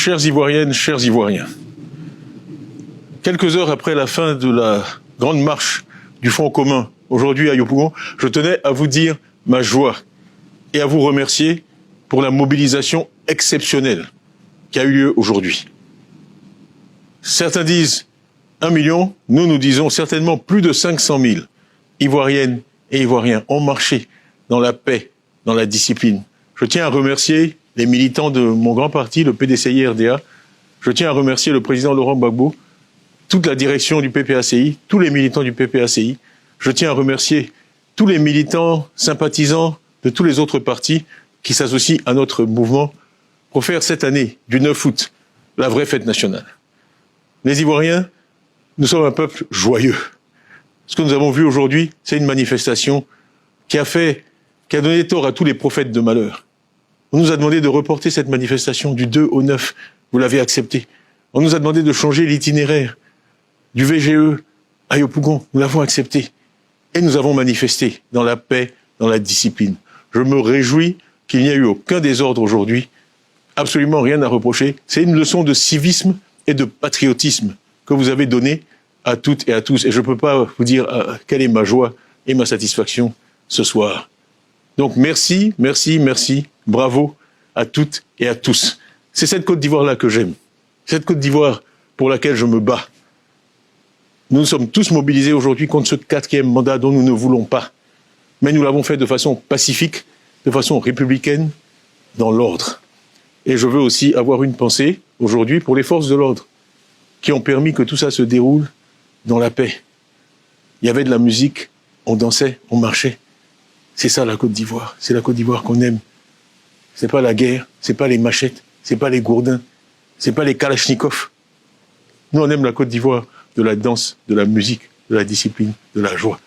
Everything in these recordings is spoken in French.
Chères Ivoiriennes, chers Ivoiriens, quelques heures après la fin de la grande marche du Front commun, aujourd'hui à Yopougon, je tenais à vous dire ma joie et à vous remercier pour la mobilisation exceptionnelle qui a eu lieu aujourd'hui. Certains disent 1 million, nous disons certainement plus de 500 000 Ivoiriennes et Ivoiriens ont marché dans la paix, dans la discipline. Je tiens à remercier les militants de mon grand parti, le PDCI-RDA. Je tiens à remercier le président Laurent Gbagbo, toute la direction du PPACI, tous les militants du PPACI. Je tiens à remercier tous les militants sympathisants de tous les autres partis qui s'associent à notre mouvement pour faire cette année, du 9 août, la vraie fête nationale. Les Ivoiriens, nous sommes un peuple joyeux. Ce que nous avons vu aujourd'hui, c'est une manifestation qui a donné tort à tous les prophètes de malheur. On nous a demandé de reporter cette manifestation du 2 au 9. Vous l'avez accepté. On nous a demandé de changer l'itinéraire du VGE à Yopougon. Nous l'avons accepté. Et nous avons manifesté dans la paix, dans la discipline. Je me réjouis qu'il n'y ait eu aucun désordre aujourd'hui. Absolument rien à reprocher. C'est une leçon de civisme et de patriotisme que vous avez donnée à toutes et à tous. Et je ne peux pas vous dire quelle est ma joie et ma satisfaction ce soir. Donc merci, merci, merci. Bravo à toutes et à tous. C'est cette Côte d'Ivoire-là que j'aime. Cette Côte d'Ivoire pour laquelle je me bats. Nous sommes tous mobilisés aujourd'hui contre ce 4e mandat dont nous ne voulons pas. Mais nous l'avons fait de façon pacifique, de façon républicaine, dans l'ordre. Et je veux aussi avoir une pensée aujourd'hui pour les forces de l'ordre qui ont permis que tout ça se déroule dans la paix. Il y avait de la musique, on dansait, on marchait. C'est ça la Côte d'Ivoire. C'est la Côte d'Ivoire qu'on aime. C'est pas la guerre, c'est pas les machettes, c'est pas les gourdins, c'est pas les kalachnikovs. Nous, on aime la Côte d'Ivoire de la danse, de la musique, de la discipline, de la joie.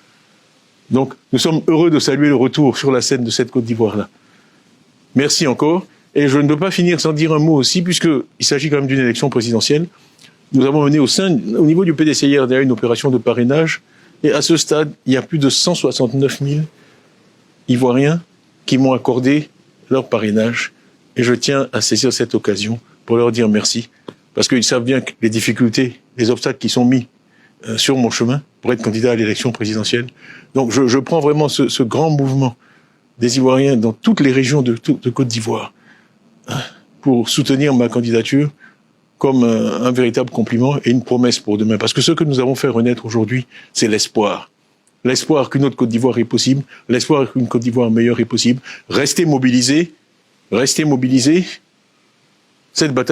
Donc, nous sommes heureux de saluer le retour sur la scène de cette Côte d'Ivoire-là. Merci encore. Et je ne peux pas finir sans dire un mot aussi, puisqu'il s'agit quand même d'une élection présidentielle. Nous avons mené au niveau du PDCI-RDA une opération de parrainage. Et à ce stade, il y a plus de 169 000 Ivoiriens qui m'ont accordé leur parrainage. Et je tiens à saisir cette occasion pour leur dire merci. Parce qu'ils savent bien que les difficultés, les obstacles qui sont mis sur mon chemin pour être candidat à l'élection présidentielle. Donc je prends vraiment ce grand mouvement des Ivoiriens dans toutes les régions de Côte d'Ivoire pour soutenir ma candidature comme un véritable compliment et une promesse pour demain. Parce que ce que nous avons fait renaître aujourd'hui, c'est l'espoir. L'espoir qu'une autre Côte d'Ivoire est possible, l'espoir qu'une Côte d'Ivoire meilleure est possible. Restez mobilisés, restez mobilisés. Cette bataille